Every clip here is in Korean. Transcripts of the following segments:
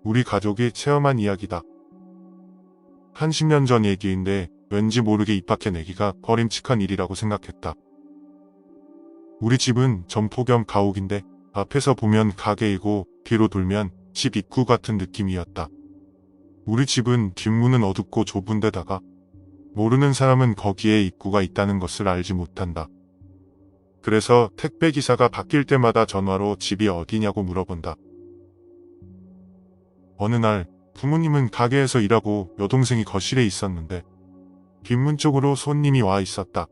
우리 가족이 체험한 이야기다. 한 10년 전 얘기인데 왠지 모르게 입 밖에 내기가 버림칙한 일이라고 생각했다. 우리 집은 점포 겸 가옥인데 앞에서 보면 가게이고 뒤로 돌면 집 입구 같은 느낌이었다. 우리 집은 뒷문은 어둡고 좁은 데다가 모르는 사람은 거기에 입구가 있다는 것을 알지 못한다. 그래서 택배기사가 바뀔 때마다 전화로 집이 어디냐고 물어본다. 어느 날 부모님은 가게에서 일하고 여동생이 거실에 있었는데 뒷문 쪽으로 손님이 와 있었다.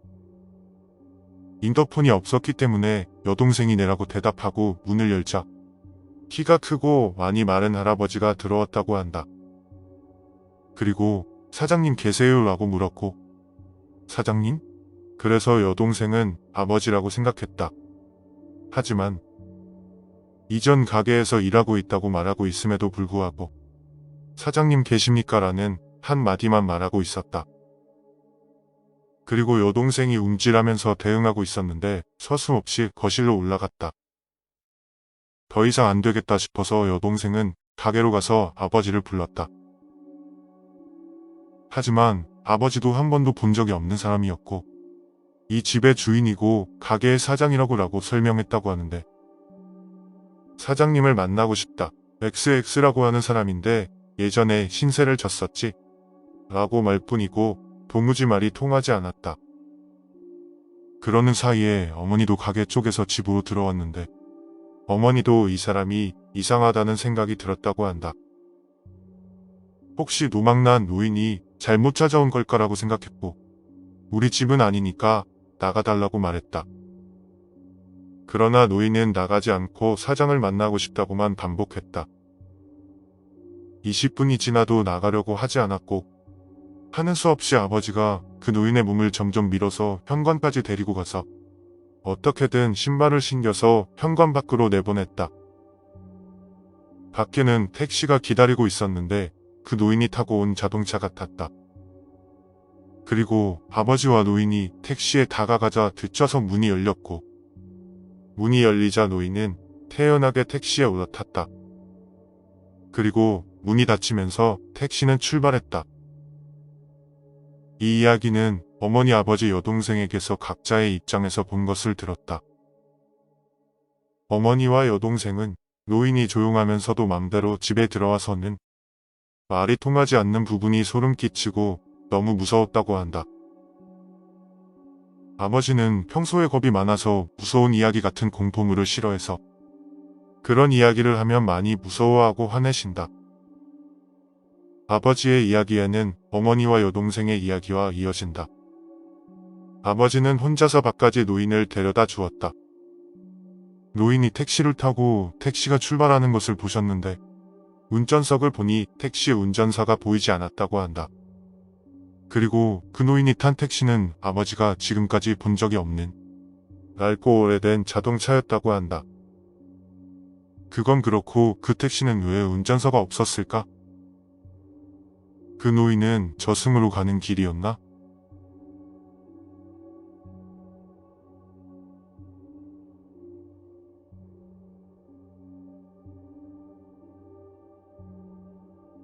인터폰이 없었기 때문에 여동생이 내라고 대답하고 문을 열자 키가 크고 많이 마른 할아버지가 들어왔다고 한다. 그리고 사장님 계세요? 라고 물었고 사장님? 그래서 여동생은 아버지라고 생각했다. 하지만 이전 가게에서 일하고 있다고 말하고 있음에도 불구하고 사장님 계십니까? 라는 한마디만 말하고 있었다. 그리고 여동생이 움찔하면서 대응하고 있었는데 서슴없이 거실로 올라갔다. 더 이상 안 되겠다 싶어서 여동생은 가게로 가서 아버지를 불렀다. 하지만 아버지도 한 번도 본 적이 없는 사람이었고 이 집의 주인이고 가게의 사장이라고 설명했다고 하는데 사장님을 만나고 싶다. XX라고 하는 사람인데 예전에 신세를 졌었지? 라고 말뿐이고 도무지 말이 통하지 않았다. 그러는 사이에 어머니도 가게 쪽에서 집으로 들어왔는데 어머니도 이 사람이 이상하다는 생각이 들었다고 한다. 혹시 노망난 노인이 잘못 찾아온 걸까라고 생각했고 우리 집은 아니니까 나가달라고 말했다. 그러나 노인은 나가지 않고 사장을 만나고 싶다고만 반복했다. 20분이 지나도 나가려고 하지 않았고 하는 수 없이 아버지가 그 노인의 몸을 점점 밀어서 현관까지 데리고 가서 어떻게든 신발을 신겨서 현관 밖으로 내보냈다. 밖에는 택시가 기다리고 있었는데 그 노인이 타고 온 자동차 같았다. 그리고 아버지와 노인이 택시에 다가가자 뒤쳐서 문이 열렸고 문이 열리자 노인은 태연하게 택시에 올라탔다. 그리고 문이 닫히면서 택시는 출발했다. 이 이야기는 어머니 아버지 여동생에게서 각자의 입장에서 본 것을 들었다. 어머니와 여동생은 노인이 조용하면서도 맘대로 집에 들어와서는 말이 통하지 않는 부분이 소름 끼치고 너무 무서웠다고 한다. 아버지는 평소에 겁이 많아서 무서운 이야기 같은 공포물을 싫어해서 그런 이야기를 하면 많이 무서워하고 화내신다. 아버지의 이야기에는 어머니와 여동생의 이야기와 이어진다. 아버지는 혼자서 밖까지 노인을 데려다 주었다. 노인이 택시를 타고 택시가 출발하는 것을 보셨는데 운전석을 보니 택시 운전사가 보이지 않았다고 한다. 그리고 그 노인이 탄 택시는 아버지가 지금까지 본 적이 없는 낡고 오래된 자동차였다고 한다. 그건 그렇고 그 택시는 왜 운전사가 없었을까? 그 노인은 저승으로 가는 길이었나?